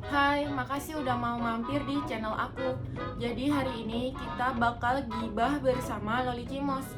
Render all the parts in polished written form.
Hai, makasih udah mau mampir di channel aku. Jadi hari ini kita bakal gibah bersama Loli Cimos.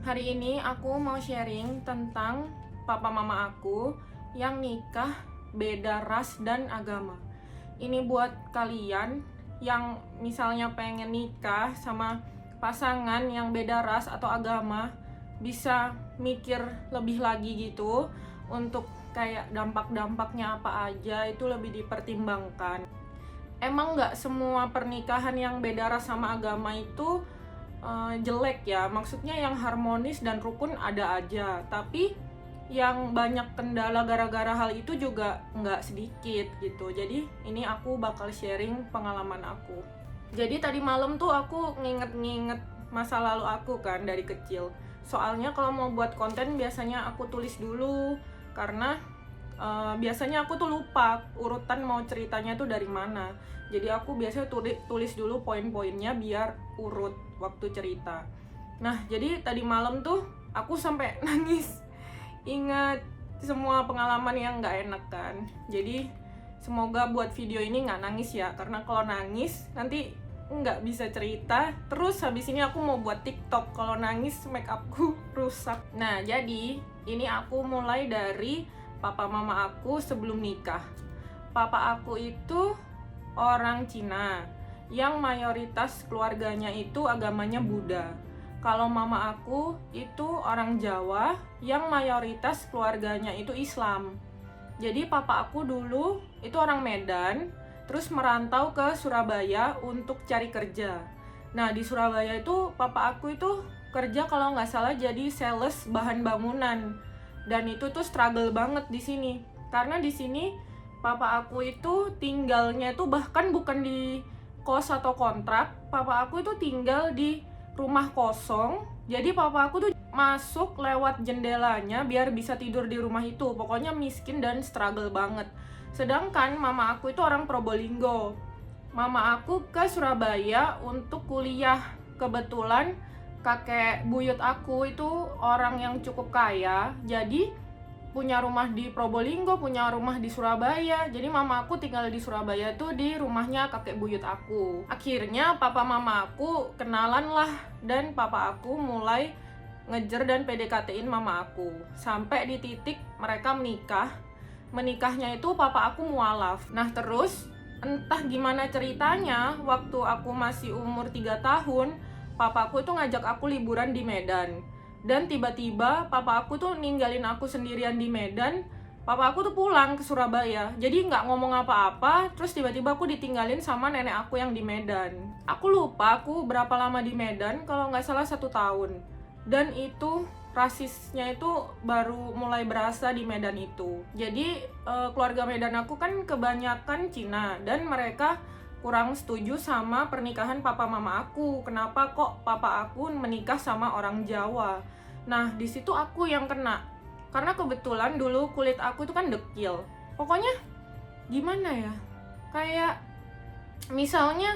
Hari ini aku mau sharing tentang papa mama aku yang nikah beda ras dan agama. Ini buat kalian yang misalnya pengen nikah sama pasangan yang beda ras atau agama, bisa mikir lebih lagi gitu untuk kayak dampak-dampaknya apa aja, itu lebih dipertimbangkan. Emang nggak semua pernikahan yang beda ras sama agama itu jelek ya, maksudnya yang harmonis dan rukun ada aja, tapi yang banyak kendala gara-gara hal itu juga nggak sedikit gitu. Jadi ini aku bakal sharing pengalaman aku. Jadi tadi malam tuh aku nginget-nginget masa lalu aku kan dari kecil. Soalnya kalau mau buat konten biasanya aku tulis dulu, karena biasanya aku tuh lupa urutan mau ceritanya tuh dari mana. Jadi aku biasanya tulis dulu poin-poinnya biar urut waktu cerita. Nah, jadi tadi malam tuh aku sampai nangis. Ingat semua pengalaman yang nggak enak kan. Jadi semoga buat video ini nggak nangis ya, karena kalau nangis nanti nggak bisa cerita. Terus habis ini aku mau buat TikTok, kalau nangis make upku rusak. Nah, jadi ini aku mulai dari papa mama aku sebelum nikah. Papa aku itu orang Cina yang mayoritas keluarganya itu agamanya Buddha. Kalau mama aku itu orang Jawa yang mayoritas keluarganya itu Islam. Jadi papa aku dulu itu orang Medan, terus merantau ke Surabaya untuk cari kerja. Nah, di Surabaya itu papa aku itu kerja kalau nggak salah jadi sales bahan bangunan. Dan itu tuh struggle banget di sini. Karena di sini papa aku itu tinggalnya itu bahkan bukan di kos atau kontrak. Papa aku itu tinggal di rumah kosong. Jadi papa aku tuh masuk lewat jendelanya biar bisa tidur di rumah itu. Pokoknya miskin dan struggle banget. Sedangkan mama aku itu orang Probolinggo. Mama aku ke Surabaya untuk kuliah. Kebetulan kakek buyut aku itu orang yang cukup kaya, jadi punya rumah di Probolinggo, punya rumah di Surabaya. Jadi mama aku tinggal di Surabaya tuh di rumahnya kakek buyut aku. Akhirnya papa mama aku kenalan lah, dan papa aku mulai ngejer dan PDKT-in mama aku sampai di titik mereka menikah. Menikahnya itu papa aku mualaf. Nah, terus entah gimana ceritanya, waktu aku masih umur 3 tahun, papaku tuh ngajak aku liburan di Medan. Dan tiba-tiba papa aku tuh ninggalin aku sendirian di Medan. Papa aku tuh pulang ke Surabaya. Jadi nggak ngomong apa-apa, terus tiba-tiba aku ditinggalin sama nenek aku yang di Medan. Aku lupa aku berapa lama di Medan, kalau nggak salah 1 tahun. Dan itu rasisnya itu baru mulai berasa di Medan itu. Jadi keluarga Medan aku kan kebanyakan Cina, dan mereka kurang setuju sama pernikahan papa mama aku. Kenapa kok papa aku menikah sama orang Jawa? Nah, di situ aku yang kena. Karena kebetulan dulu kulit aku itu kan dekil. Pokoknya gimana ya? Kayak misalnya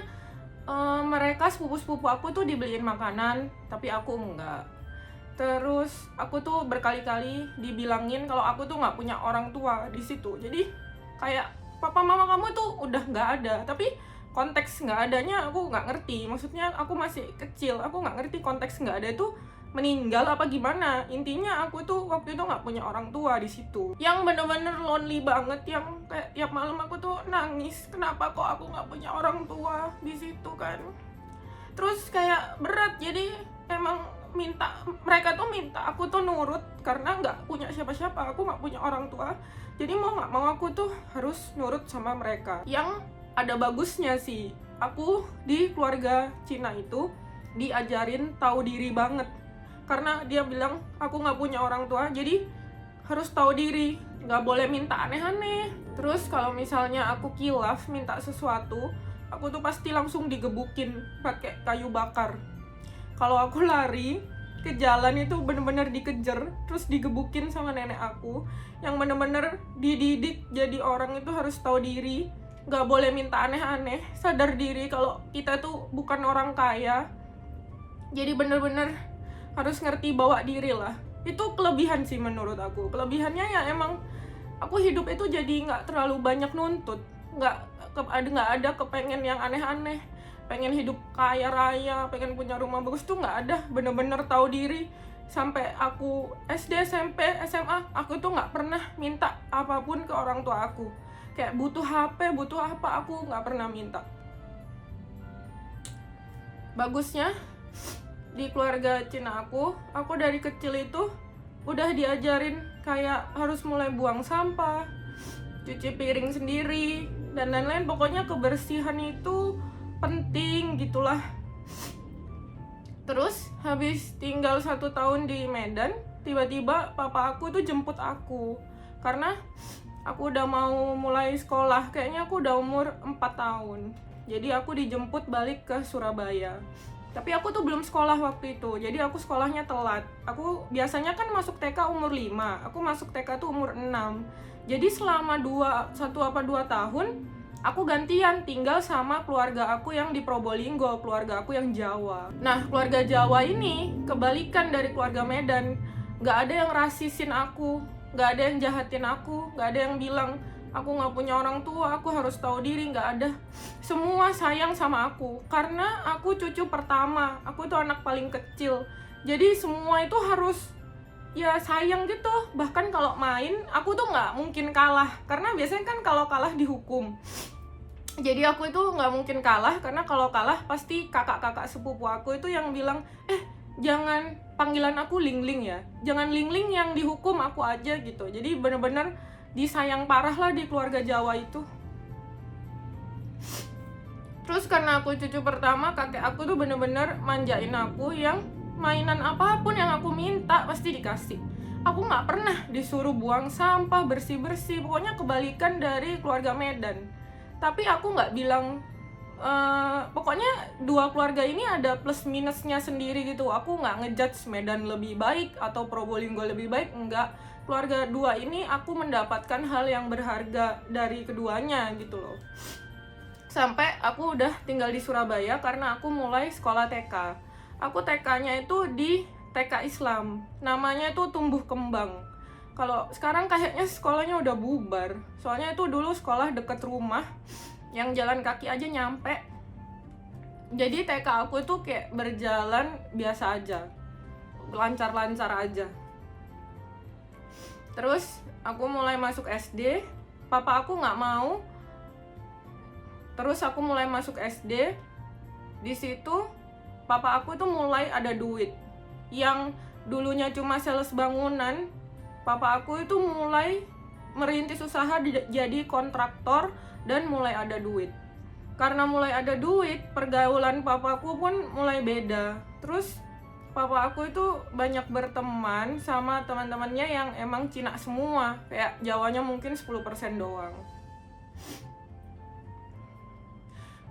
mereka sepupu-sepupu aku tuh dibeliin makanan, tapi aku enggak. Terus aku tuh berkali-kali dibilangin kalau aku tuh nggak punya orang tua di situ. Jadi kayak papa mama kamu tuh udah nggak ada, tapi konteks nggak adanya aku nggak ngerti. Maksudnya aku masih kecil, aku nggak ngerti konteks nggak ada itu meninggal apa gimana. Intinya aku tuh waktu itu nggak punya orang tua di situ. Yang bener-bener lonely banget, yang kayak tiap malam aku tuh nangis. Kenapa kok aku nggak punya orang tua di situ kan? Terus kayak berat, jadi emang mereka tuh minta aku tuh nurut karena nggak punya siapa-siapa, aku nggak punya orang tua. Jadi mau nggak mau aku tuh harus nurut sama mereka. Yang ada bagusnya sih, aku di keluarga Cina itu diajarin tahu diri banget. Karena dia bilang aku nggak punya orang tua, jadi harus tahu diri, nggak boleh minta aneh-aneh. Terus kalau misalnya aku kilaf minta sesuatu, aku tuh pasti langsung digebukin pakai kayu bakar. Kalau aku lari, ke jalan itu bener-bener dikejar, terus digebukin sama nenek aku yang bener-bener dididik jadi orang itu harus tahu diri, nggak boleh minta aneh-aneh, sadar diri kalau kita tuh bukan orang kaya, jadi bener-bener harus ngerti bawa diri lah. Itu kelebihan sih menurut aku. Kelebihannya ya emang aku hidup itu jadi nggak terlalu banyak nuntut, nggak ada kepengen yang aneh-aneh, pengen hidup kaya raya, pengen punya rumah bagus tuh nggak ada. Bener-bener tahu diri. Sampai aku SD, SMP, SMA, aku tuh nggak pernah minta apapun ke orang tua aku. Kayak butuh HP, butuh apa, aku nggak pernah minta. Bagusnya di keluarga Cina aku dari kecil itu udah diajarin kayak harus mulai buang sampah, cuci piring sendiri, dan lain-lain. Pokoknya kebersihan itu penting gitulah. Terus habis tinggal 1 tahun di Medan, tiba-tiba papa aku tuh jemput aku karena aku udah mau mulai sekolah, kayaknya aku udah umur 4 tahun. Jadi aku dijemput balik ke Surabaya. Tapi aku tuh belum sekolah waktu itu, jadi aku sekolahnya telat. Aku biasanya kan masuk TK umur 5, aku masuk TK tuh umur 6. Jadi selama 1 apa 2 tahun, aku gantian tinggal sama keluarga aku yang di Probolinggo, keluarga aku yang Jawa. Nah, keluarga Jawa ini kebalikan dari keluarga Medan. Gak ada yang rasisin aku, gak ada yang jahatin aku, gak ada yang bilang aku nggak punya orang tua, aku harus tahu diri, nggak ada. Semua sayang sama aku, karena aku cucu pertama, aku tuh anak paling kecil. Jadi semua itu harus ya sayang gitu. Bahkan kalau main, aku tuh nggak mungkin kalah, karena biasanya kan kalau kalah dihukum. Jadi aku itu nggak mungkin kalah, karena kalau kalah pasti kakak-kakak sepupu aku itu yang bilang, jangan panggilan aku Ling-Ling ya, jangan Ling-Ling yang dihukum, aku aja gitu. Jadi bener-bener disayang parah lah di keluarga Jawa itu. Terus karena aku cucu pertama, kakek aku tuh bener-bener manjain aku, yang mainan apapun yang aku minta pasti dikasih. Aku nggak pernah disuruh buang sampah, bersih-bersih, pokoknya kebalikan dari keluarga Medan. Tapi aku nggak bilang, pokoknya dua keluarga ini ada plus minusnya sendiri gitu. Aku nggak ngejudge Medan lebih baik atau Probolinggo lebih baik, enggak. Keluarga dua ini aku mendapatkan hal yang berharga dari keduanya gitu loh. Sampai aku udah tinggal di Surabaya karena aku mulai sekolah TK. Aku TK-nya itu di TK Islam, namanya itu Tumbuh Kembang. Kalau sekarang kayaknya sekolahnya udah bubar, soalnya itu dulu sekolah deket rumah, yang jalan kaki aja nyampe. Jadi TK aku itu kayak berjalan biasa aja, lancar-lancar aja. Terus aku mulai masuk SD, papa aku nggak mau. Terus aku mulai masuk SD, di situ papa aku tuh mulai ada duit. Yang dulunya cuma sales bangunan, papa aku itu mulai merintis usaha jadi kontraktor dan mulai ada duit. Karena mulai ada duit, pergaulan papaku pun mulai beda. Terus papa aku itu banyak berteman sama teman-temannya yang emang Cina semua, kayak Jawanya mungkin 10% doang.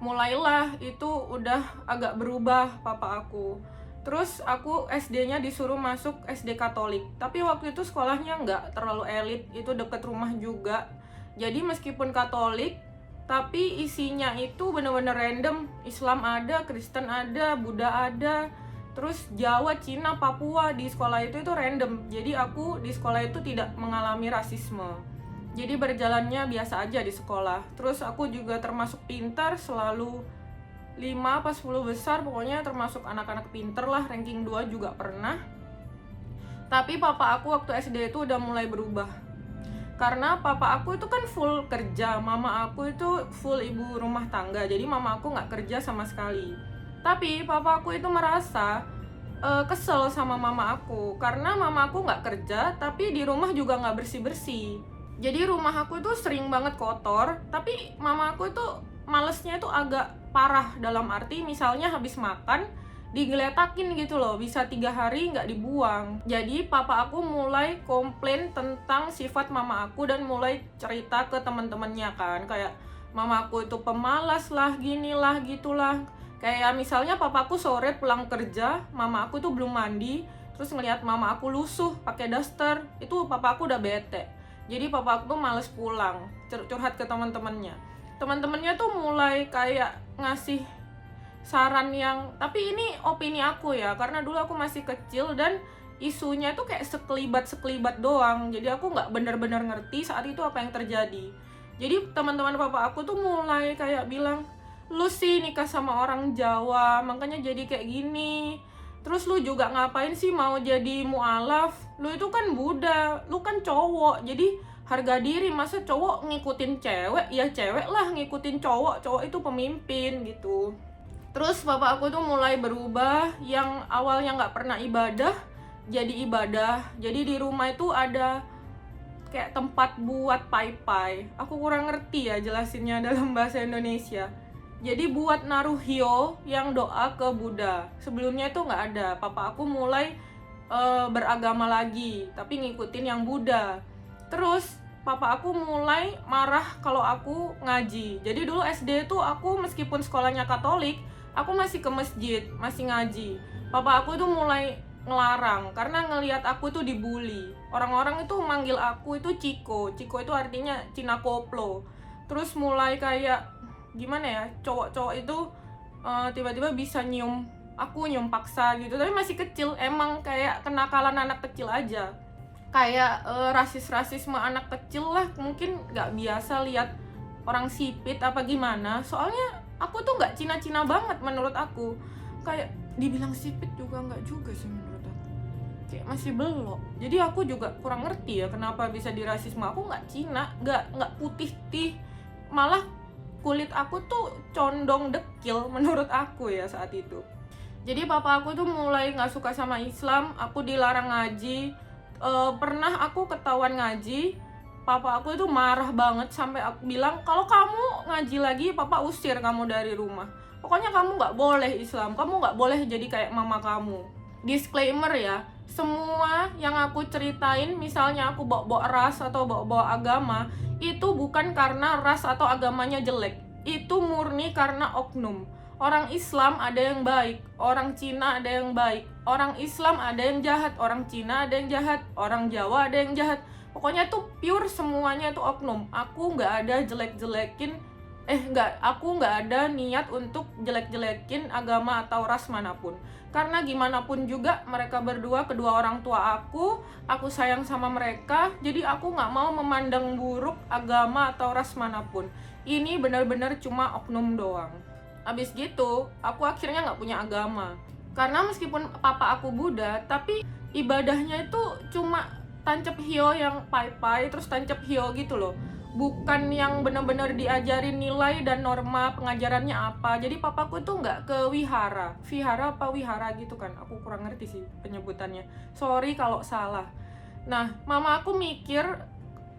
Mulailah itu udah agak berubah papa aku. Terus aku SD-nya disuruh masuk SD Katolik, tapi waktu itu sekolahnya nggak terlalu elit, itu deket rumah juga. Jadi meskipun Katolik, tapi isinya itu bener-bener random. Islam ada, Kristen ada, Buddha ada, terus Jawa, Cina, Papua. Di sekolah itu random. Jadi aku di sekolah itu tidak mengalami rasisme. Jadi berjalannya biasa aja di sekolah. Terus aku juga termasuk pintar, selalu 5 apa 10 besar, pokoknya termasuk anak-anak pinter lah, ranking 2 juga pernah. Tapi papa aku waktu SD itu udah mulai berubah. Karena papa aku itu kan full kerja, mama aku itu full ibu rumah tangga. Jadi mama aku nggak kerja sama sekali. Tapi papa aku itu merasa kesel sama mama aku, karena mama aku nggak kerja, tapi di rumah juga nggak bersih-bersih. Jadi rumah aku itu sering banget kotor, tapi mama aku itu malesnya itu agak parah, dalam arti misalnya habis makan digeletakin gitu loh, bisa 3 hari nggak dibuang. Jadi papa aku mulai komplain tentang sifat mama aku dan mulai cerita ke teman-temannya kan, kayak mama aku itu pemalas lah, ginilah, gitulah. Kayak misalnya papaku sore pulang kerja, mama aku tuh belum mandi, terus ngelihat mama aku lusuh pakai daster, itu papa aku udah bete. Jadi papa aku tuh males pulang, curhat ke teman-temannya. Teman-temannya tuh mulai kayak ngasih saran yang, tapi ini opini aku ya, karena dulu aku masih kecil dan isunya tuh kayak sekelibat doang. Jadi aku nggak benar-benar ngerti saat itu apa yang terjadi. Jadi teman-teman papa aku tuh mulai kayak bilang, lu sih nikah sama orang Jawa, makanya jadi kayak gini. Terus lu juga ngapain sih mau jadi mualaf? Lu itu kan Buddha, lu kan cowok, jadi harga diri. Masa cowok ngikutin cewek? Ya cewek lah ngikutin cowok, cowok itu pemimpin gitu. Terus papa aku tuh mulai berubah, yang awalnya nggak pernah ibadah jadi ibadah. Jadi di rumah itu ada kayak tempat buat pai-pai. Aku kurang ngerti ya jelasinnya dalam bahasa Indonesia. Jadi buat naruh hio yang doa ke Buddha. Sebelumnya itu nggak ada. Papa aku mulai beragama lagi, tapi ngikutin yang Buddha. Terus papa aku mulai marah kalau aku ngaji. Jadi dulu SD tuh aku meskipun sekolahnya Katolik, aku masih ke masjid, masih ngaji. Papa aku tuh mulai ngelarang karena ngelihat aku tuh dibully. Orang-orang itu manggil aku itu Ciko. Ciko itu artinya Cina koplo. Terus mulai kayak gimana ya, cowok-cowok itu tiba-tiba bisa nyium aku, nyium paksa gitu. Tapi masih kecil, emang kayak kenakalan anak kecil aja. Kayak rasisme anak kecil lah, mungkin nggak biasa lihat orang sipit apa gimana. Soalnya aku tuh nggak Cina-Cina banget menurut aku. Kayak dibilang sipit juga nggak juga sih menurut aku. Kayak masih belok. Jadi aku juga kurang ngerti ya kenapa bisa dirasisme. Aku nggak Cina, nggak putih tih. Malah kulit aku tuh condong dekil menurut aku ya saat itu. Jadi papa aku tuh mulai nggak suka sama Islam. Aku dilarang ngaji. Pernah aku ketahuan ngaji, papa aku itu marah banget sampai aku bilang, kalau kamu ngaji lagi papa usir kamu dari rumah. Pokoknya kamu nggak boleh Islam, kamu nggak boleh jadi kayak mama kamu. Disclaimer ya, semua yang aku ceritain, misalnya aku bawa-bawa ras atau bawa-bawa agama, itu bukan karena ras atau agamanya jelek. Itu murni karena oknum. Orang Islam ada yang baik, orang Cina ada yang baik, orang Islam ada yang jahat, orang Cina ada yang jahat, orang Jawa ada yang jahat. Pokoknya tuh pure semuanya itu oknum. Aku nggak ada aku nggak ada niat untuk jelek-jelekin agama atau ras manapun. Karena gimana pun juga mereka berdua, kedua orang tua aku sayang sama mereka. Jadi aku nggak mau memandang buruk agama atau ras manapun. Ini benar-benar cuma oknum doang. Abis gitu, aku akhirnya nggak punya agama. Karena meskipun papa aku Buddha, tapi ibadahnya itu cuma tancap hio yang pai-pai, terus tancap hio gitu loh. Bukan yang benar-benar diajarin nilai dan norma pengajarannya apa. Jadi papaku tuh nggak ke wihara. Vihara apa wihara gitu kan. Aku kurang ngerti sih penyebutannya. Sorry kalau salah. Nah, mama aku mikir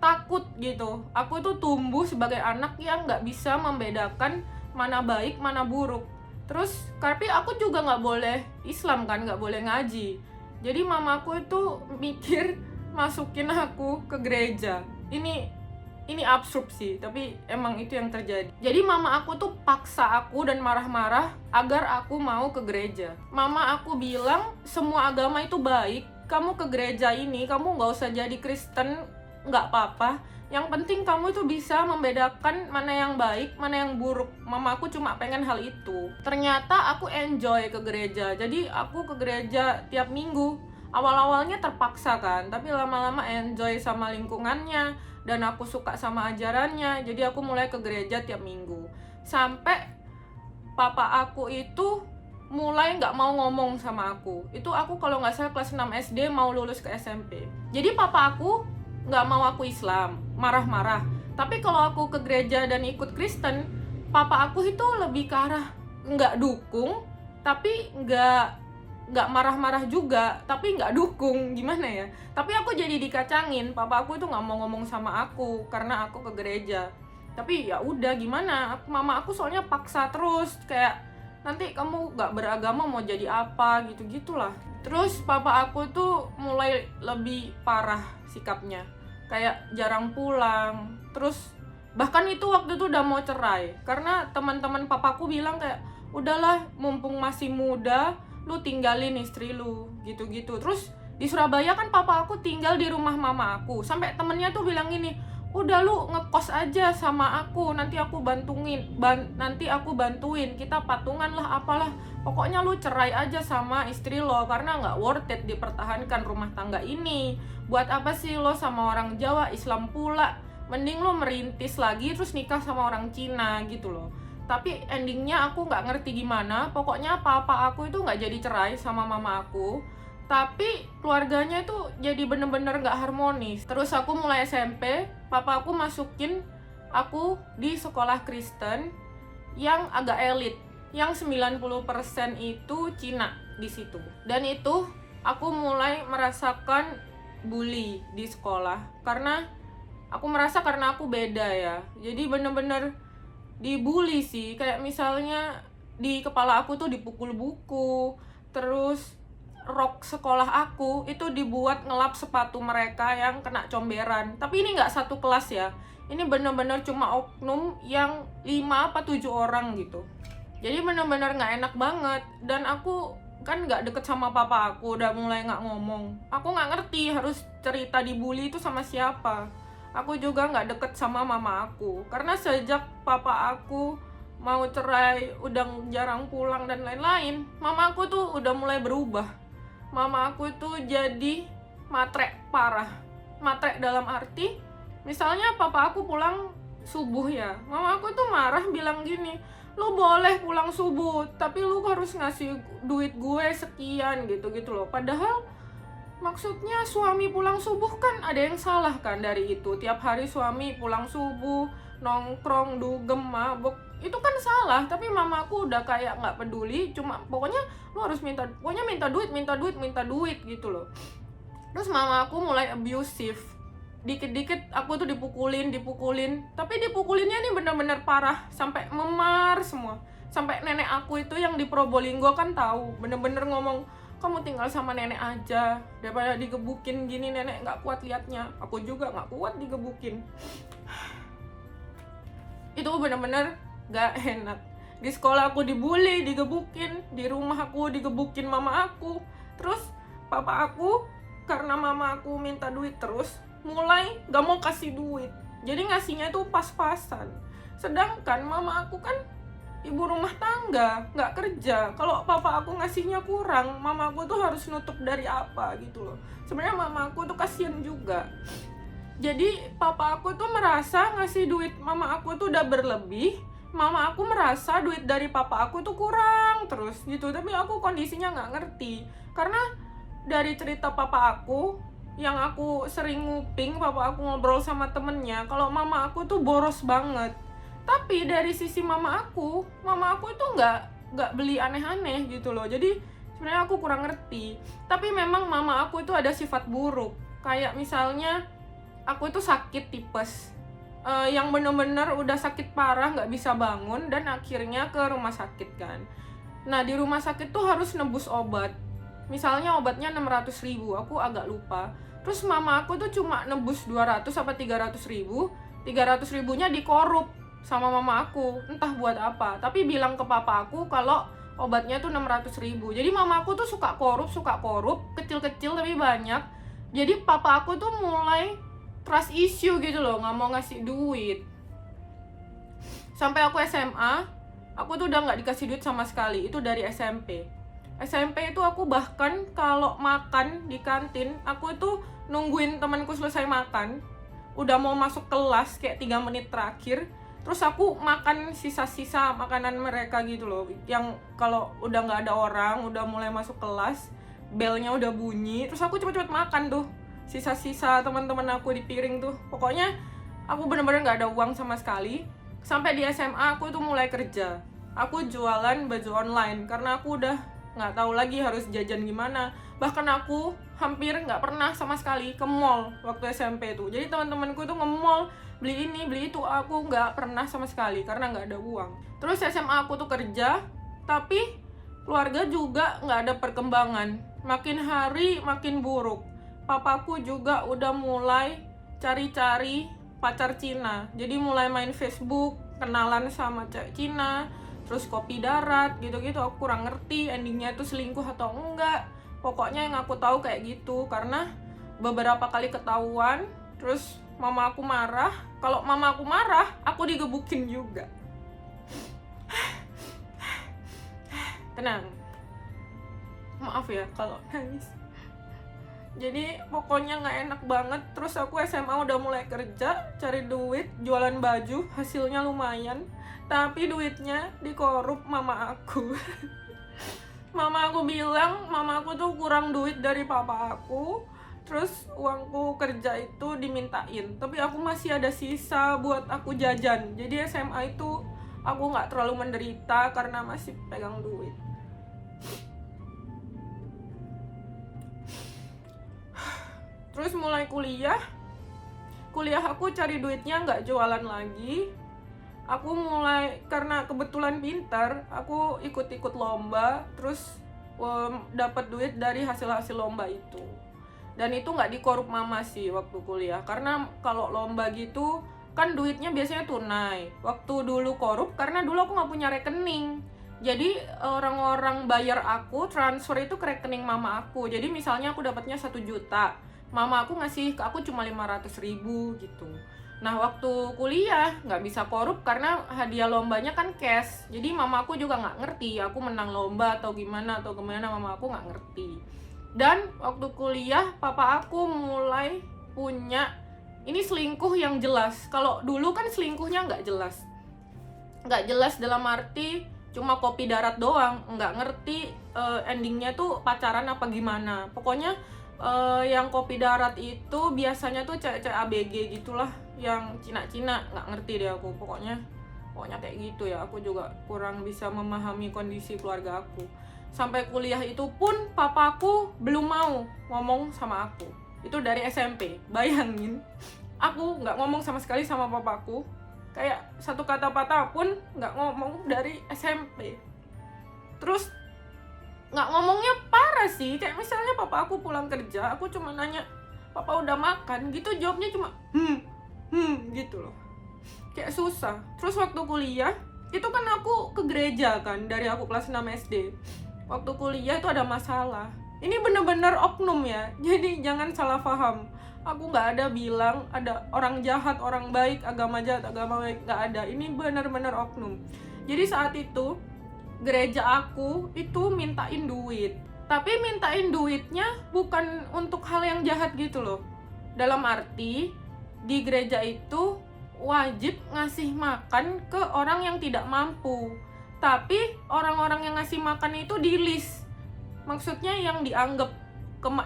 takut gitu. Aku tuh tumbuh sebagai anak yang nggak bisa membedakan mana baik, mana buruk. Terus, tapi aku juga nggak boleh Islam kan, nggak boleh ngaji. Jadi mamaku itu mikir masukin aku ke gereja. Ini absurd sih, tapi emang itu yang terjadi. Jadi mama aku tuh paksa aku dan marah-marah agar aku mau ke gereja. Mama aku bilang semua agama itu baik. Kamu ke gereja ini, kamu nggak usah jadi Kristen, nggak apa-apa. Yang penting kamu itu bisa membedakan mana yang baik, mana yang buruk. Mama aku cuma pengen hal itu. Ternyata aku enjoy ke gereja. Jadi aku ke gereja tiap minggu. Awal-awalnya terpaksa kan, tapi lama-lama enjoy sama lingkungannya. Dan aku suka sama ajarannya. Jadi aku mulai ke gereja tiap minggu. Sampai papa aku itu mulai nggak mau ngomong sama aku. Itu aku kalau nggak salah kelas 6 SD mau lulus ke SMP. Jadi papa aku nggak mau aku Islam, marah-marah. Tapi kalau aku ke gereja dan ikut Kristen, papa aku itu lebih ke arah nggak dukung, tapi nggak marah-marah juga, tapi nggak dukung, gimana ya. Tapi aku jadi dikacangin, papa aku itu nggak mau ngomong sama aku karena aku ke gereja. Tapi ya udah gimana, mama aku soalnya paksa terus, kayak nanti kamu nggak beragama mau jadi apa gitu-gitulah. Terus papa aku tuh mulai lebih parah sikapnya, kayak jarang pulang. Terus bahkan itu waktu itu udah mau cerai karena teman-teman papaku bilang kayak, udahlah mumpung masih muda lu tinggalin istri lu gitu-gitu. Terus di Surabaya kan papa aku tinggal di rumah mama aku, sampai temennya tuh bilang gini, udah lu ngekos aja sama aku, nanti aku bantuin, kita patungan lah apalah, pokoknya lu cerai aja sama istri lo karena nggak worth it dipertahankan rumah tangga ini. Buat apa sih lo sama orang Jawa, Islam pula, mending lo merintis lagi terus nikah sama orang Cina gitu loh. Tapi endingnya aku nggak ngerti gimana, pokoknya papa aku itu nggak jadi cerai sama mama aku, tapi keluarganya itu jadi bener-bener nggak harmonis. Terus aku mulai SMP, papa aku masukin aku di sekolah Kristen yang agak elit, yang 90% itu Cina di situ. Dan itu aku mulai merasakan bully di sekolah, karena aku merasa karena aku beda ya, jadi bener-bener dibully sih. Kayak misalnya di kepala aku tuh dipukul buku, terus rok sekolah aku itu dibuat ngelap sepatu mereka yang kena comberan. Tapi ini nggak satu kelas ya, ini bener-bener cuma oknum yang 5 apa 7 orang gitu. Jadi bener-bener nggak enak banget. Dan aku kan nggak deket sama papa aku, udah mulai nggak ngomong. Aku nggak ngerti harus cerita dibully itu sama siapa. Aku juga nggak deket sama mama aku, karena sejak papa aku mau cerai, udah jarang pulang dan lain-lain, mama aku tuh udah mulai berubah. Mama aku tuh jadi matre parah. Matre dalam arti, misalnya papa aku pulang subuh ya, mama aku tuh marah bilang gini, lu boleh pulang subuh, tapi lu harus ngasih duit gue sekian gitu-gitu loh. Padahal maksudnya suami pulang subuh kan ada yang salah kan dari itu? Tiap hari suami pulang subuh, nongkrong, dugem, mabuk, itu kan salah. Tapi mamaku udah kayak nggak peduli, cuma pokoknya lu harus minta duit gitu loh. Terus mamaku mulai abusive. Dikit-dikit aku tuh dipukulin, tapi dipukulinnya nih bener-bener parah, sampai memar semua. Sampai nenek aku itu yang di Probolinggo kan tahu, bener-bener ngomong, kamu tinggal sama nenek aja daripada digebukin gini, nenek nggak kuat liatnya. Aku juga nggak kuat digebukin. Itu bener-bener nggak enak. Di sekolah aku dibully, digebukin, di rumah aku digebukin mama aku. Terus papa aku, karena mama aku minta duit terus, mulai nggak mau kasih duit. Jadi ngasihnya itu pas-pasan. Sedangkan mama aku kan ibu rumah tangga, nggak kerja. Kalau papa aku ngasihnya kurang, mama aku tuh harus nutup dari apa gitu loh. Sebenarnya mama aku tuh kasihan juga. Jadi papa aku tuh merasa ngasih duit mama aku tuh udah berlebih, mama aku merasa duit dari papa aku tuh kurang terus gitu. Tapi aku kondisinya nggak ngerti, karena dari cerita papa aku yang aku sering nguping, papa aku ngobrol sama temennya, kalau mama aku tuh boros banget. Tapi dari sisi mama aku itu nggak beli aneh-aneh gitu loh. Jadi sebenarnya aku kurang ngerti. Tapi memang mama aku itu ada sifat buruk. Kayak misalnya aku itu sakit tipes, yang bener-bener udah sakit parah, nggak bisa bangun, dan akhirnya ke rumah sakit kan. Nah di rumah sakit tuh harus nebus obat. Misalnya obatnya 600.000, aku agak lupa. Terus mama aku tuh cuma nebus 200 apa 300.000. 300.000-nya dikorup sama mama aku, entah buat apa. Tapi bilang ke papa aku kalau obatnya tuh 600.000. Jadi mama aku tuh suka korup, kecil-kecil tapi banyak. Jadi papa aku tuh mulai trust issue gitu loh, nggak mau ngasih duit. Sampai aku SMA, aku tuh udah nggak dikasih duit sama sekali. Itu dari SMP. SMP itu aku bahkan kalau makan di kantin, aku itu nungguin temanku selesai makan, udah mau masuk kelas kayak 3 menit terakhir, terus aku makan sisa-sisa makanan mereka gitu loh, yang kalau udah nggak ada orang, udah mulai masuk kelas, belnya udah bunyi, terus aku cepet-cepet makan tuh sisa-sisa teman-teman aku di piring tuh. Pokoknya aku bener-bener nggak ada uang sama sekali. Sampai di SMA aku tuh mulai kerja, aku jualan baju online karena aku udah nggak tahu lagi harus jajan gimana. Bahkan aku hampir nggak pernah sama sekali ke mall waktu SMP tuh. Jadi teman-temanku tuh nge-mall, beli ini beli itu, aku nggak pernah sama sekali karena nggak ada uang. Terus SMA aku tuh kerja, tapi keluarga juga nggak ada perkembangan, makin hari makin buruk. Papaku juga udah mulai cari-cari pacar Cina, jadi mulai main Facebook, kenalan sama cewek Cina, terus kopi darat gitu-gitu. Aku kurang ngerti endingnya itu selingkuh atau enggak. Pokoknya yang aku tahu kayak gitu, karena beberapa kali ketahuan, terus mama aku marah. Kalau mama aku marah, aku digebukin juga. Tenang, maaf ya kalau nangis. Jadi pokoknya nggak enak banget. Terus aku SMA udah mulai kerja, cari duit, jualan baju, hasilnya lumayan, tapi duitnya dikorup mama aku. Mama aku bilang, mama aku tuh kurang duit dari papa aku. Terus uangku kerja itu dimintain, tapi aku masih ada sisa buat aku jajan. Jadi SMA itu aku nggak terlalu menderita karena masih pegang duit. Terus mulai kuliah aku cari duitnya nggak jualan lagi. Aku mulai, karena kebetulan pintar, aku ikut-ikut lomba, terus dapat duit dari hasil-hasil lomba itu. Dan itu nggak dikorup mama sih waktu kuliah, karena kalau lomba gitu kan duitnya biasanya tunai. Waktu dulu korup karena dulu aku nggak punya rekening. Jadi orang-orang bayar aku transfer itu ke rekening mama aku. Jadi misalnya aku dapatnya 1 juta, mama aku ngasih ke aku cuma 500.000 gitu. Nah waktu kuliah nggak bisa korup karena hadiah lombanya kan cash. Jadi mama aku juga nggak ngerti aku menang lomba atau gimana, mama aku nggak ngerti. Dan waktu kuliah papa aku mulai punya, ini selingkuh yang jelas. Kalau dulu kan selingkuhnya nggak jelas dalam arti cuma kopi darat doang, nggak ngerti endingnya tuh pacaran apa gimana. Pokoknya yang kopi darat itu biasanya tuh cewek-cewek ABG gitulah, yang Cina-Cina, nggak ngerti deh aku. Pokoknya kayak gitu ya. Aku juga kurang bisa memahami kondisi keluarga aku. Sampai kuliah itu pun papaku belum mau ngomong sama aku. Itu dari SMP. Bayangin, aku nggak ngomong sama sekali sama papaku. Kayak satu kata patah pun nggak ngomong dari SMP. Terus nggak ngomongnya parah sih. Kayak misalnya papa aku pulang kerja, aku cuma nanya, papa udah makan? Gitu jawabnya cuma gitu loh. Kayak susah. Terus waktu kuliah, itu kan aku ke gereja kan, dari aku kelas 6 SD. Waktu kuliah itu ada masalah. Ini bener-bener oknum ya, jadi jangan salah paham. Aku nggak ada bilang ada orang jahat, orang baik, agama jahat, agama baik, nggak ada. Ini bener-bener oknum. Jadi saat itu gereja aku itu mintain duit, tapi mintain duitnya bukan untuk hal yang jahat gitu loh. Dalam arti di gereja itu wajib ngasih makan ke orang yang tidak mampu, tapi orang-orang yang ngasih makan itu di list. Maksudnya yang dianggap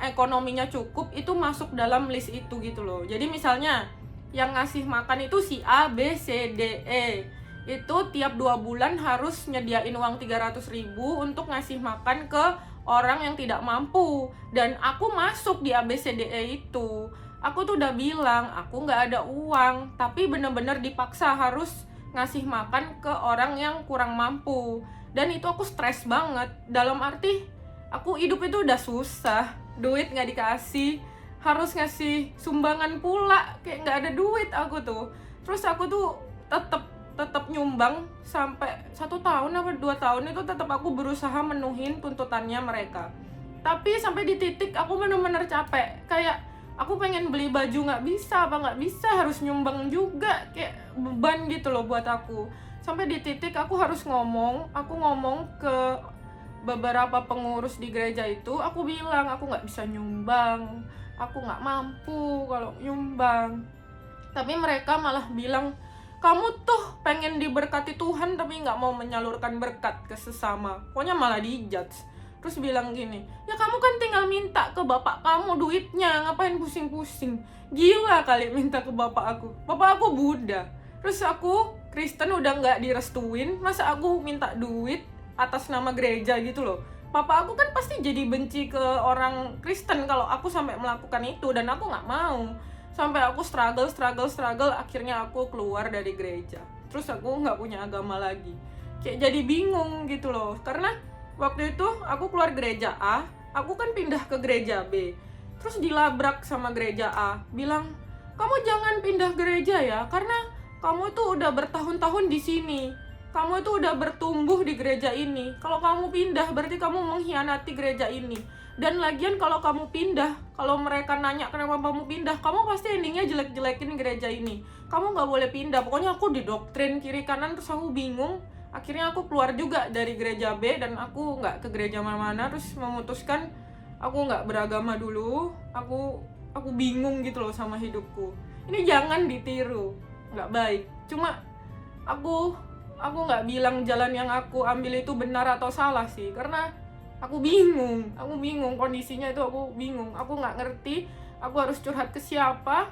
ekonominya cukup itu masuk dalam list itu gitu loh. Jadi misalnya yang ngasih makan itu si A, B, C, D, E, itu tiap 2 bulan harus nyediain uang 300.000 untuk ngasih makan ke orang yang tidak mampu. Dan aku masuk di A, B, C, D, E itu. Aku tuh udah bilang aku nggak ada uang, tapi bener-bener dipaksa harus ngasih makan ke orang yang kurang mampu. Dan itu aku stres banget. Dalam arti aku hidup itu udah susah, duit nggak dikasih, harus ngasih sumbangan pula, kayak nggak ada duit aku tuh. Terus aku tuh tetap nyumbang sampai 1 tahun apa 2 tahun itu, tetap aku berusaha menuhin tuntutannya mereka. Tapi sampai di titik aku bener-bener capek, kayak aku pengen beli baju nggak bisa, harus nyumbang juga, kayak beban gitu loh buat aku. Sampai di titik aku harus ngomong ke beberapa pengurus di gereja itu. Aku bilang aku nggak bisa nyumbang, aku nggak mampu kalau nyumbang. Tapi mereka malah bilang, kamu tuh pengen diberkati Tuhan tapi nggak mau menyalurkan berkat ke sesama. Pokoknya malah dijudge. Terus bilang gini, ya kamu kan tinggal minta ke bapak kamu duitnya, ngapain pusing-pusing? Gila kali minta ke bapak aku. Bapak aku Buddha. Terus aku Kristen udah nggak direstuin, masa aku minta duit atas nama gereja gitu loh. Papa aku kan pasti jadi benci ke orang Kristen kalau aku sampai melakukan itu, dan aku nggak mau. Sampai aku struggle, akhirnya aku keluar dari gereja. Terus aku nggak punya agama lagi. Kayak jadi bingung gitu loh, karena waktu itu aku keluar gereja A, aku kan pindah ke gereja B. Terus dilabrak sama gereja A, bilang, kamu jangan pindah gereja ya, karena kamu tuh udah bertahun-tahun di sini. kamu itu udah bertumbuh di gereja ini. Kalau kamu pindah berarti kamu mengkhianati gereja ini. Dan lagian kalau kamu pindah, kalau mereka nanya kenapa kamu pindah, kamu pasti endingnya jelek-jelekin gereja ini. Kamu nggak boleh pindah. Pokoknya aku didoktrin kiri kanan, terus aku bingung. Akhirnya aku keluar juga dari gereja B dan aku nggak ke gereja mana-mana, terus memutuskan aku nggak beragama dulu. Aku bingung gitu loh sama hidupku. Ini jangan ditiru, nggak baik. Cuma aku nggak bilang jalan yang aku ambil itu benar atau salah sih, karena aku bingung kondisinya itu, aku bingung, aku nggak ngerti aku harus curhat ke siapa.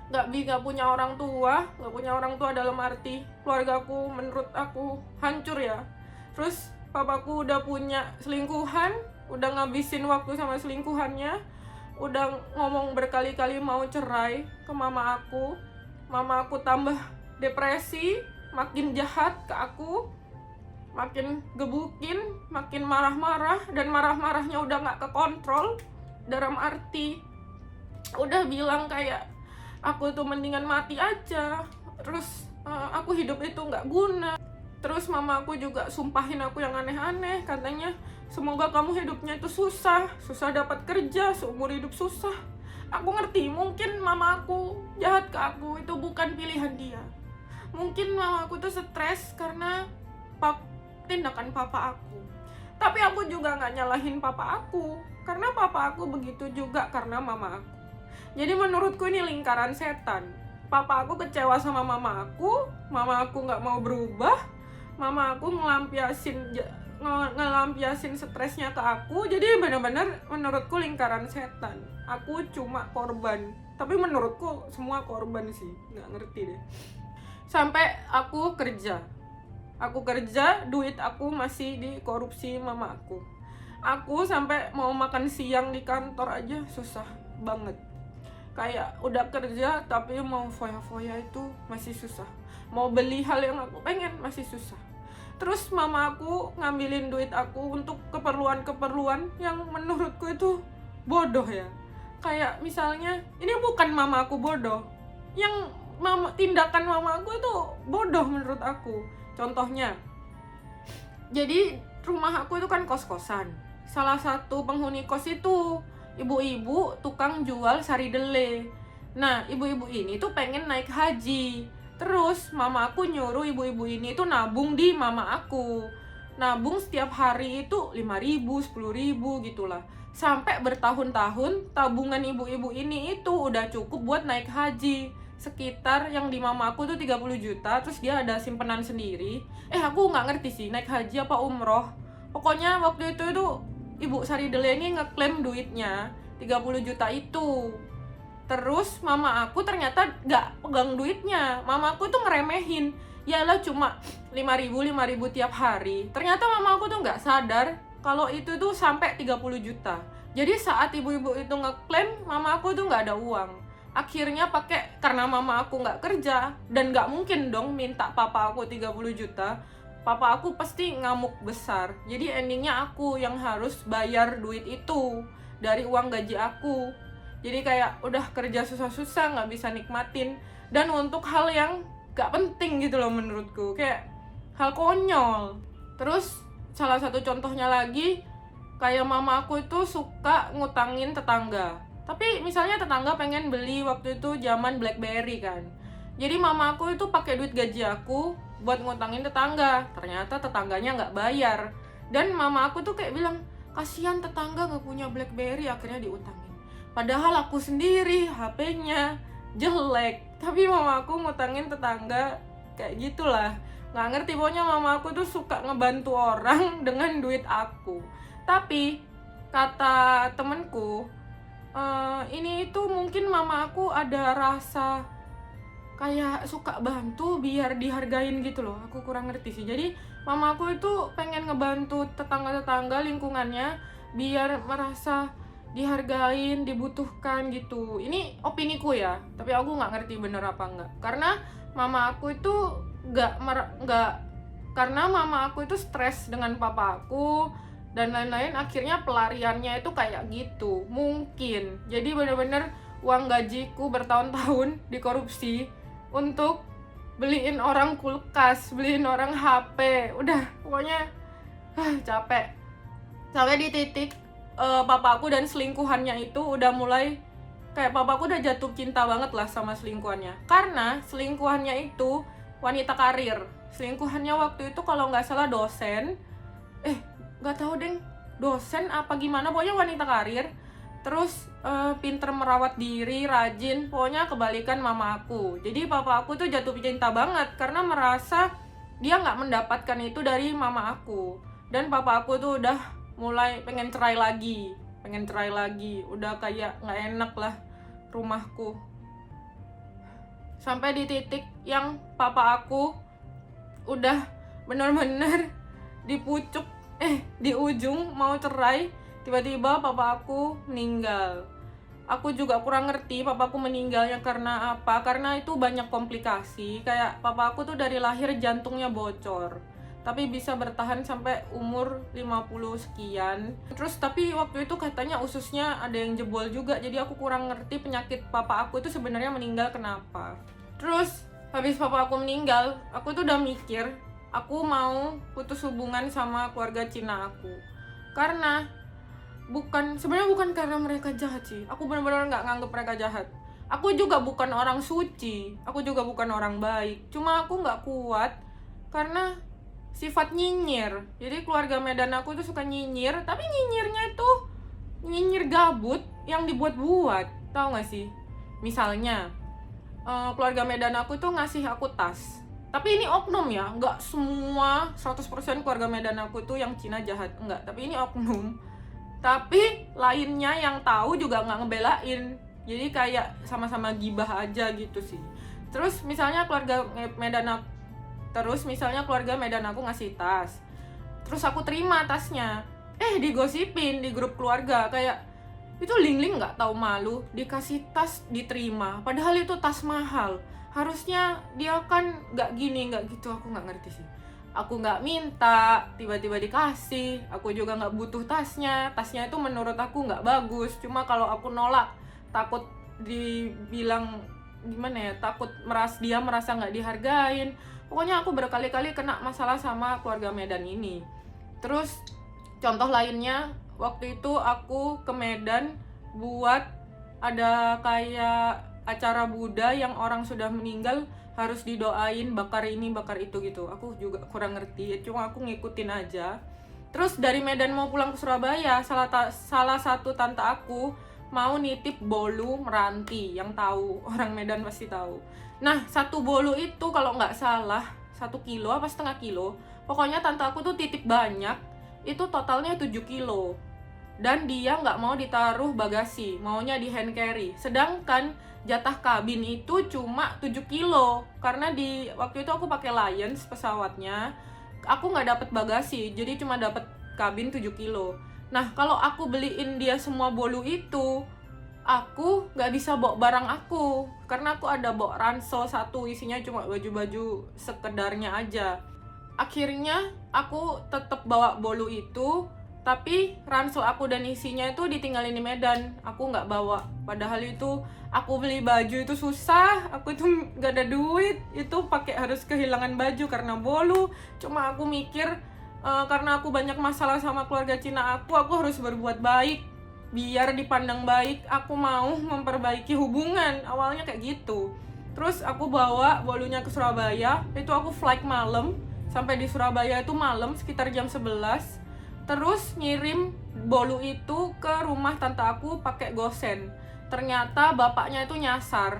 Nggak punya orang tua dalam arti keluargaku menurut aku hancur ya. Terus papaku udah punya selingkuhan, udah ngabisin waktu sama selingkuhannya, udah ngomong berkali-kali mau cerai ke mama aku tambah depresi, makin jahat ke aku, makin gebukin, makin marah-marah, dan marah-marahnya udah nggak kekontrol, dalam arti udah bilang kayak aku tuh mendingan mati aja, terus aku hidup itu nggak guna. Terus mama aku juga sumpahin aku yang aneh-aneh, katanya semoga kamu hidupnya itu susah dapat kerja, seumur hidup susah. Aku ngerti, mungkin mama aku jahat ke aku itu bukan pilihan dia. Mungkin mama aku tuh stres karena tindakan papa aku. Tapi aku juga nggak nyalahin papa aku, karena papa aku begitu juga karena mama aku. Jadi menurutku ini lingkaran setan. Papa aku kecewa sama mama aku nggak mau berubah, mama aku ngelampiasin stresnya ke aku. Jadi benar-benar menurutku lingkaran setan. Aku cuma korban, tapi menurutku semua korban sih, nggak ngerti deh. Sampai aku kerja, duit aku masih dikorupsi mama aku. Aku sampai mau makan siang di kantor aja susah banget. Kayak udah kerja tapi mau foya-foya itu masih susah. Mau beli hal yang aku pengen masih susah. Terus mama aku ngambilin duit aku untuk keperluan-keperluan yang menurutku itu bodoh ya. Kayak misalnya, ini bukan mama aku bodoh, yang tindakan mama aku itu bodoh menurut aku. Contohnya, jadi rumah aku itu kan kos-kosan. Salah satu penghuni kos itu ibu-ibu tukang jual sari dele. Nah, ibu-ibu ini tuh pengen naik haji. Terus mama aku nyuruh ibu-ibu ini tuh nabung di mama aku. Nabung setiap hari itu 5.000, 10.000 gitulah. Sampai bertahun-tahun tabungan ibu-ibu ini itu udah cukup buat naik haji. Sekitar yang di mama aku tuh 30 juta, terus dia ada simpenan sendiri. Aku nggak ngerti sih naik haji apa umroh. Pokoknya waktu itu Ibu Sari Dele ini ngeklaim duitnya 30 juta itu. Terus mama aku ternyata nggak pegang duitnya. Mama aku tuh ngeremehin, yalah cuma 5.000 tiap hari. Ternyata mama aku tuh nggak sadar kalau itu tuh sampai 30 juta. Jadi saat ibu-ibu itu ngeklaim, mama aku tuh nggak ada uang. Akhirnya karena mama aku nggak kerja, dan nggak mungkin dong minta papa aku 30 juta. Papa aku pasti ngamuk besar. Jadi endingnya aku yang harus bayar duit itu dari uang gaji aku. Jadi kayak udah kerja susah-susah nggak bisa nikmatin, dan untuk hal yang gak penting gitu loh menurutku, kayak hal konyol. Terus salah satu contohnya lagi, kayak mama aku itu suka ngutangin tetangga. Tapi misalnya tetangga pengen beli waktu itu zaman BlackBerry kan. Jadi mama aku itu pakai duit gaji aku buat ngutangin tetangga. Ternyata tetangganya nggak bayar. Dan mama aku tuh kayak bilang, kasihan tetangga nggak punya BlackBerry, akhirnya diutangin. Padahal aku sendiri HP-nya jelek, tapi mama aku ngutangin tetangga. Kayak gitulah, nggak ngerti. Pokoknya mama aku tuh suka ngebantu orang dengan duit aku. Tapi kata temenku, ini itu mungkin mama aku ada rasa kayak suka bantu biar dihargain gitu loh. Aku kurang ngerti sih. Jadi mama aku itu pengen ngebantu tetangga-tetangga lingkungannya biar merasa dihargain, dibutuhkan gitu. Ini opiniku ya, tapi aku nggak ngerti bener apa enggak. Karena mama aku itu karena mama aku itu stres dengan papa aku dan lain-lain, akhirnya pelariannya itu kayak gitu mungkin. Jadi bener-bener uang gajiku bertahun-tahun dikorupsi untuk beliin orang kulkas, beliin orang HP, udah pokoknya capek. Sampai di titik papaku dan selingkuhannya itu udah mulai kayak papaku udah jatuh cinta banget lah sama selingkuhannya, karena selingkuhannya itu wanita karir. Selingkuhannya waktu itu kalau nggak salah dosen, nggak tahu deh dosen apa gimana, pokoknya wanita karir. Terus pinter merawat diri, rajin, pokoknya kebalikan mama aku. Jadi papa aku tuh jatuh cinta banget karena merasa dia nggak mendapatkan itu dari mama aku. Dan papa aku tuh udah mulai pengen cerai lagi, udah kayak nggak enak lah rumahku. Sampai di titik yang papa aku udah benar-benar di pucuk, di ujung mau cerai, tiba-tiba papa aku meninggal. Aku juga kurang ngerti papaku meninggalnya karena apa, karena itu banyak komplikasi. Kayak papa aku tuh dari lahir jantungnya bocor, tapi bisa bertahan sampai umur 50 sekian. Terus tapi waktu itu katanya ususnya ada yang jebol juga, jadi aku kurang ngerti penyakit papa aku itu sebenarnya meninggal kenapa. Terus habis papa aku meninggal, aku tuh udah mikir aku mau putus hubungan sama keluarga Cina aku. Karena sebenarnya bukan karena mereka jahat sih, aku benar-benar nggak nganggep mereka jahat. Aku juga bukan orang suci, aku juga bukan orang baik, cuma aku nggak kuat karena sifat nyinyir. Jadi keluarga Medan aku tuh suka nyinyir, tapi nyinyirnya itu nyinyir gabut yang dibuat-buat, tau gak sih? Misalnya keluarga Medan aku tuh ngasih aku tas, tapi ini oknum ya, nggak semua 100% keluarga Medan aku tuh yang Cina jahat, enggak, tapi ini oknum. Tapi lainnya yang tahu juga nggak ngebelain, jadi kayak sama-sama gibah aja gitu sih. Terus misalnya keluarga Medan aku ngasih tas, terus aku terima tasnya, digosipin di grup keluarga kayak itu Ling nggak tahu malu dikasih tas diterima, padahal itu tas mahal, harusnya dia kan nggak gini nggak gitu. Aku nggak ngerti sih. Aku nggak minta, tiba-tiba dikasih. Aku juga nggak butuh tasnya itu menurut aku nggak bagus. Cuma kalau aku nolak, takut dibilang gimana ya, takut dia merasa nggak dihargain. Pokoknya aku berkali-kali kena masalah sama keluarga Medan ini. Terus contoh lainnya, waktu itu aku ke Medan buat ada kayak acara Buddha yang orang sudah meninggal harus didoain, bakar ini bakar itu gitu. Aku juga kurang ngerti, cuma aku ngikutin aja. Terus dari Medan mau pulang ke Surabaya, salah satu tante aku mau nitip bolu meranti, yang tahu orang Medan pasti tahu. Nah, satu bolu itu kalau nggak salah 1 kilo apa setengah kilo, pokoknya tante aku tuh titip banyak, itu totalnya 7 kilo. Dan dia nggak mau ditaruh bagasi, maunya di hand carry. Sedangkan jatah kabin itu cuma 7 kilo. Karena waktu itu aku pakai Lions pesawatnya, aku nggak dapet bagasi, jadi cuma dapet kabin 7 kilo. Nah, kalau aku beliin dia semua bolu itu, aku nggak bisa bawa barang aku. Karena aku ada bawa ransel satu, isinya cuma baju-baju sekedarnya aja. Akhirnya aku tetap bawa bolu itu, tapi ransel aku dan isinya itu ditinggalin di Medan. Aku nggak bawa, padahal itu aku beli baju itu susah, aku itu nggak ada duit, itu harus kehilangan baju karena bolu. Cuma aku mikir karena aku banyak masalah sama keluarga Cina aku harus berbuat baik biar dipandang baik. Aku mau memperbaiki hubungan, awalnya kayak gitu. Terus aku bawa bolunya ke Surabaya, itu aku flight malam, sampai di Surabaya itu malam sekitar jam 11. Terus ngirim bolu itu ke rumah tante aku pakai gosen. Ternyata bapaknya itu nyasar,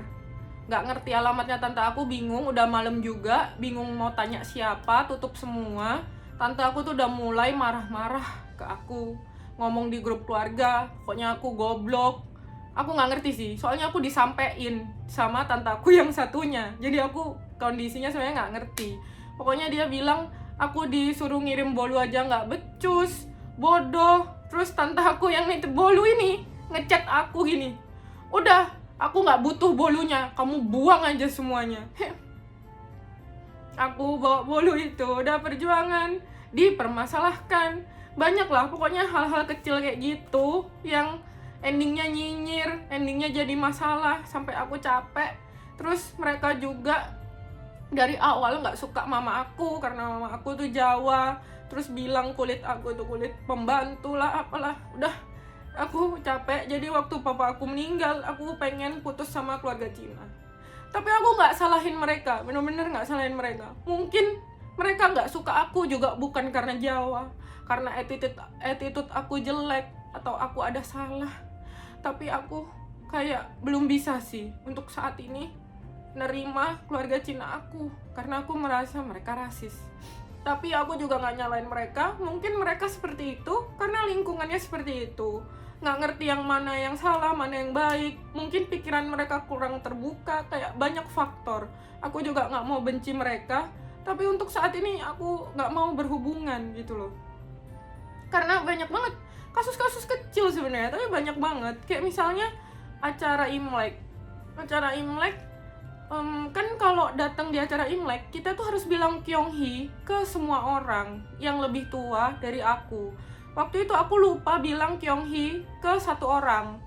nggak ngerti alamatnya tante aku, bingung, udah malam juga, bingung mau tanya siapa, tutup semua. Tante aku tuh udah mulai marah-marah ke aku, ngomong di grup keluarga, pokoknya aku goblok. Aku nggak ngerti sih, soalnya aku disampein sama tante aku yang satunya, jadi aku kondisinya sebenarnya nggak ngerti. Pokoknya dia bilang aku disuruh ngirim bolu aja nggak becus, bodoh. Terus tante aku yang nitip bolu ini ngechat aku gini, udah, aku nggak butuh bolunya, kamu buang aja semuanya. Aku bawa bolu itu, udah perjuangan, dipermasalahkan, banyak lah pokoknya hal-hal kecil kayak gitu yang endingnya nyinyir, endingnya jadi masalah, sampai aku capek. Terus mereka juga dari awal nggak suka mama aku karena mama aku tuh Jawa, terus bilang kulit aku tuh kulit pembantu lah apalah. Udah, aku capek. Jadi waktu papa aku meninggal, aku pengen putus sama keluarga Cina. Tapi aku nggak salahin mereka, bener-bener nggak salahin mereka. Mungkin mereka nggak suka aku juga bukan karena Jawa, karena attitude aku jelek atau aku ada salah. Tapi aku kayak belum bisa sih untuk saat ini nerima keluarga Cina aku, karena aku merasa mereka rasis. Tapi aku juga nggak nyalain mereka, mungkin mereka seperti itu karena lingkungannya seperti itu, nggak ngerti yang mana yang salah, mana yang baik. Mungkin pikiran mereka kurang terbuka, kayak banyak faktor. Aku juga nggak mau benci mereka, tapi untuk saat ini aku nggak mau berhubungan gitu loh, karena banyak banget kasus-kasus kecil sebenarnya, tapi banyak banget. Kayak misalnya acara Imlek, kan kalau datang di acara Imlek, kita tuh harus bilang Kyonghee ke semua orang yang lebih tua dari aku. Waktu itu aku lupa bilang Kyonghee ke satu orang.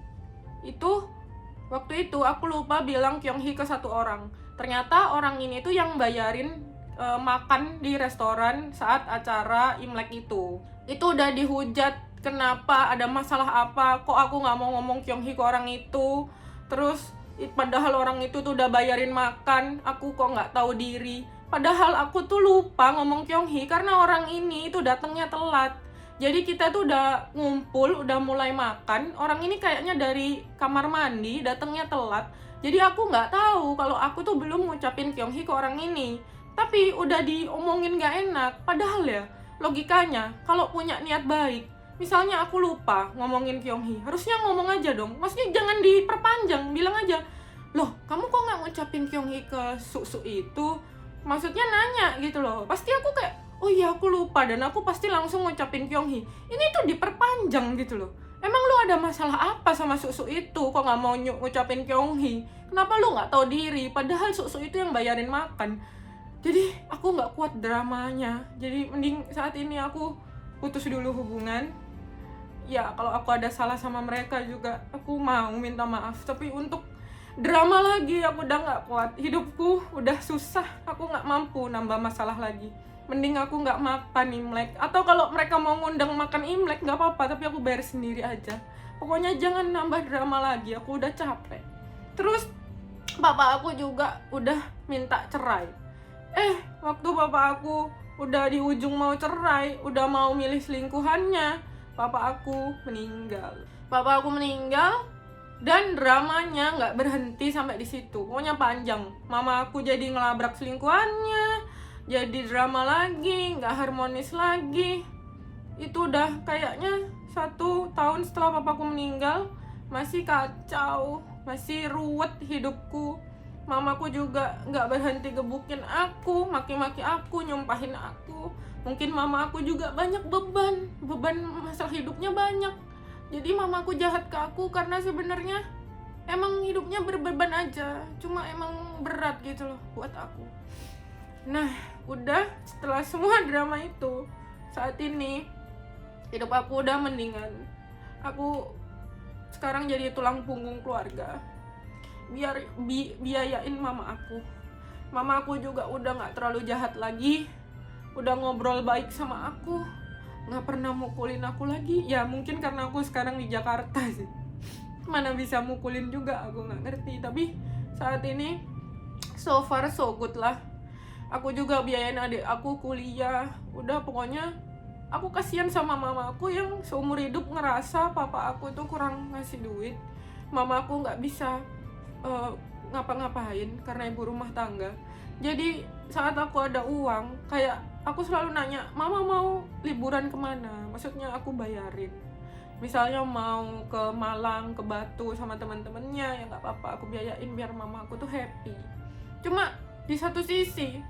Waktu itu aku lupa bilang Kyonghee ke satu orang. Ternyata orang ini tuh yang bayarin makan di restoran saat acara Imlek itu. Itu udah dihujat, kenapa, ada masalah apa, kok aku nggak mau ngomong Kyonghee ke orang itu. Terus padahal orang itu tuh udah bayarin makan, aku kok nggak tahu diri. Padahal aku tuh lupa ngomong Kyonghee karena orang ini tuh datangnya telat. Jadi kita tuh udah ngumpul, udah mulai makan, orang ini kayaknya dari kamar mandi, datangnya telat. Jadi aku nggak tahu kalau aku tuh belum ngucapin Kyonghee ke orang ini. Tapi udah diomongin nggak enak. Padahal ya, logikanya kalau punya niat baik, misalnya aku lupa ngomongin Kyonghee, harusnya ngomong aja dong. Maksudnya jangan diperpanjang, bilang aja, loh kamu kok nggak ngucapin Kyonghee ke Su itu? Maksudnya nanya gitu loh. Pasti aku kayak, oh iya aku lupa, dan aku pasti langsung ngucapin Kyonghee. Ini tuh diperpanjang gitu loh. Emang lu ada masalah apa sama Su itu? Kok nggak mau ngucapin Kyonghee? Kenapa lu nggak tahu diri? Padahal Su itu yang bayarin makan. Jadi aku nggak kuat dramanya. Jadi mending saat ini aku putus dulu hubungan. Ya kalau aku ada salah sama mereka juga aku mau minta maaf. Tapi untuk drama lagi aku udah nggak kuat. Hidupku udah susah. Aku nggak mampu nambah masalah lagi. Mending aku nggak makan Imlek. Atau kalau mereka mau ngundang makan Imlek nggak apa-apa, tapi aku bayar sendiri aja. Pokoknya jangan nambah drama lagi. Aku udah capek. Terus papa aku juga udah minta cerai. Waktu papa aku udah di ujung mau cerai, udah mau milih selingkuhannya, papa aku meninggal. Dan dramanya nggak berhenti sampai di situ. Pokoknya panjang. Mama aku jadi ngelabrak selingkuhannya, jadi drama lagi, nggak harmonis lagi. Itu udah kayaknya 1 tahun setelah papaku meninggal, masih kacau, masih ruwet hidupku. Mamaku juga nggak berhenti gebukin aku, maki-maki aku, nyumpahin aku. Mungkin mama aku juga banyak beban masalah hidupnya banyak. Jadi mamaku jahat ke aku karena sebenarnya emang hidupnya berbeban aja, cuma emang berat gitu loh buat aku. Nah, udah setelah semua drama itu, saat ini hidup aku udah mendingan. Aku sekarang jadi tulang punggung keluarga. Biayain mama aku. Mama aku juga udah gak terlalu jahat lagi, udah ngobrol baik sama aku, gak pernah mukulin aku lagi. Ya mungkin karena aku sekarang di Jakarta sih, mana bisa mukulin juga, aku gak ngerti. Tapi saat ini so far so good lah. Aku juga biayain adik aku kuliah. Udah pokoknya aku kasihan sama mama aku yang seumur hidup ngerasa papa aku tuh kurang ngasih duit. Mama aku gak bisa ngapa-ngapain karena ibu rumah tangga. Jadi saat aku ada uang, kayak aku selalu nanya, mama mau liburan kemana? Maksudnya aku bayarin. Misalnya mau ke Malang, ke Batu sama teman-temannya, ya nggak apa-apa, aku biayain biar mama aku tuh happy. Cuma di satu sisi,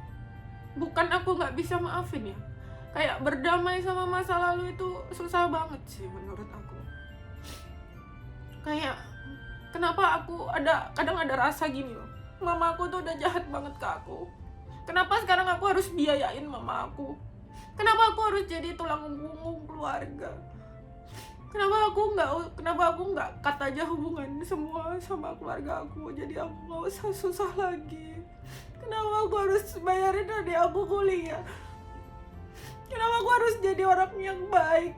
bukan aku nggak bisa maafin ya, kayak berdamai sama masa lalu itu susah banget sih menurut aku. Kayak kenapa aku kadang ada rasa gini loh, mama aku tuh udah jahat banget ke aku. Kenapa sekarang aku harus biayain mama aku? Kenapa aku harus jadi tulang punggung keluarga? Kenapa aku nggak cut aja hubungan semua sama keluarga aku? Jadi aku nggak usah susah lagi. Kenapa aku harus bayarin adik aku kuliah? Kenapa aku harus jadi orang yang baik?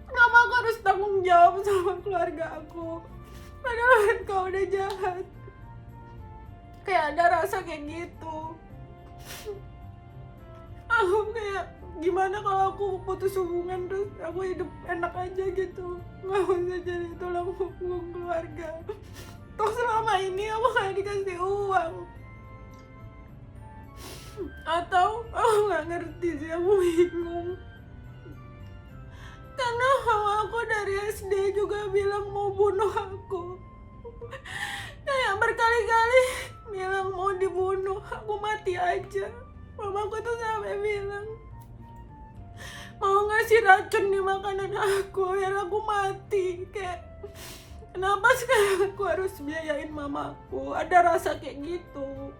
Kenapa aku harus tanggung jawab sama keluarga aku? Padahal mereka udah jahat. Kayak ada rasa kayak gitu. Aku kayak gimana kalau aku putus hubungan terus aku hidup enak aja gitu, nggak usah jadi tulang punggung keluarga. Toh selama ini aku kayak dikasih uang. Atau aku nggak ngerti sih, aku bingung. Karena mama aku dari SD juga bilang mau bunuh aku. Kayak berkali-kali bilang mau dibunuh, aku mati aja. Mamaku tuh sampai bilang mau ngasih racun di makanan aku biar aku mati. Kayak kenapa sekarang aku harus biayain mamaku? Ada rasa kayak gitu.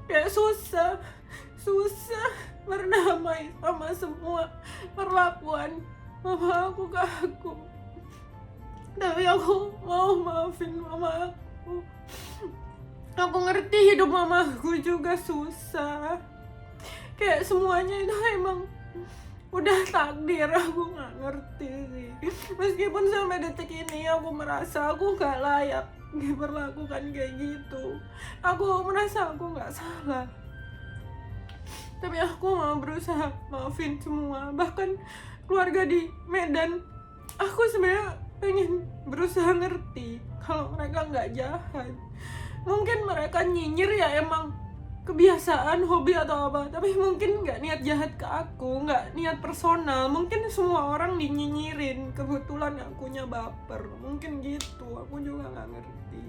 Kayak susah berdamai sama semua perlakuan mama aku ke aku. Tapi aku mau maafin mama aku. Aku ngerti hidup mamaku juga susah. Kayak semuanya itu emang udah takdir, aku nggak ngerti sih. Meskipun sampai detik ini aku merasa aku nggak layak diperlakukan kayak gitu. Aku merasa aku nggak salah. Tapi aku mau berusaha maafin semua, bahkan keluarga di Medan. Aku sebenarnya pengen berusaha ngerti kalau mereka nggak jahat. Mungkin mereka nyinyir ya emang kebiasaan, hobi atau apa, tapi mungkin nggak niat jahat ke aku, nggak niat personal. Mungkin semua orang dinyinyirin, kebetulan akunya baper, mungkin gitu. Aku juga nggak ngerti.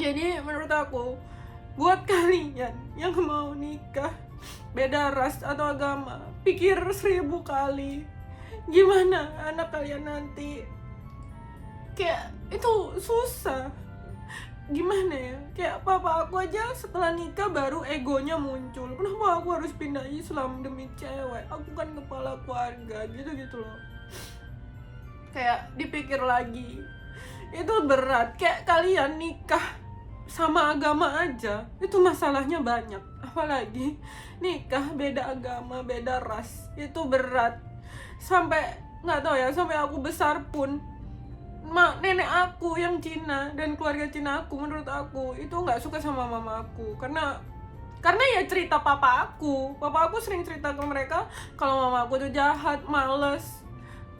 Jadi menurut aku, buat kalian yang mau nikah beda ras atau agama, pikir 1000 kali gimana anak kalian nanti. Kayak itu susah. Gimana ya, kayak papa aku aja setelah nikah baru egonya muncul. Kenapa aku harus pindah Islam demi cewek? Aku kan kepala keluarga, gitu loh. Kayak dipikir lagi, itu berat. Kayak kalian nikah sama agama aja itu masalahnya banyak, apalagi nikah beda agama, beda ras, itu berat. Sampai nggak tahu ya, sampai aku besar pun nenek aku yang Cina dan keluarga Cina aku, menurut aku itu nggak suka sama mama aku karena ya cerita papa aku sering cerita ke mereka kalau mama aku tuh jahat, males,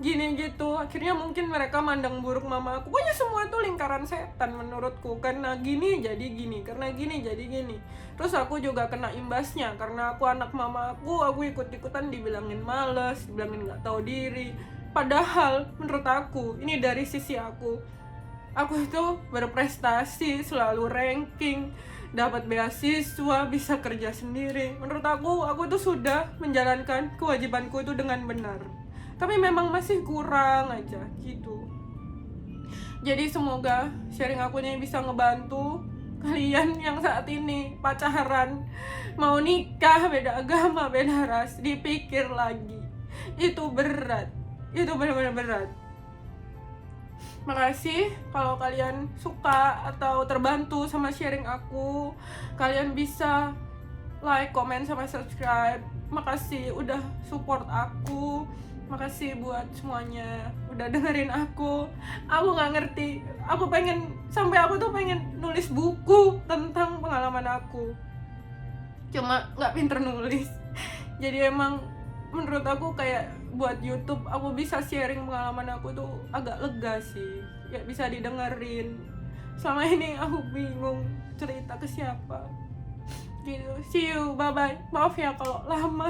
gini gitu. Akhirnya mungkin mereka mandang buruk mama aku. Pokoknya semua itu lingkaran setan menurutku. Karena gini jadi gini, karena gini jadi gini. Terus aku juga kena imbasnya karena aku anak mama aku ikut-ikutan dibilangin males, dibilangin nggak tahu diri. Padahal menurut aku, ini dari sisi aku itu berprestasi, selalu ranking, dapat beasiswa, bisa kerja sendiri. Menurut aku itu sudah menjalankan kewajibanku itu dengan benar. Tapi memang masih kurang aja gitu. Jadi semoga sharing aku ini bisa ngebantu kalian yang saat ini pacaran, mau nikah beda agama, beda ras, dipikir lagi. Itu berat. Itu benar-benar berat. Makasih kalau kalian suka atau terbantu sama sharing aku. Kalian bisa like, comment, sama subscribe. Makasih udah support aku. Makasih buat semuanya udah dengerin aku. Aku gak ngerti. Aku pengen nulis buku tentang pengalaman aku. Cuma gak pinter nulis. Jadi emang menurut aku kayak buat YouTube aku bisa sharing pengalaman aku tuh agak lega sih, ya bisa didengerin. Selama ini aku bingung cerita ke siapa gitu. See you, bye bye. Maaf ya kalau lama.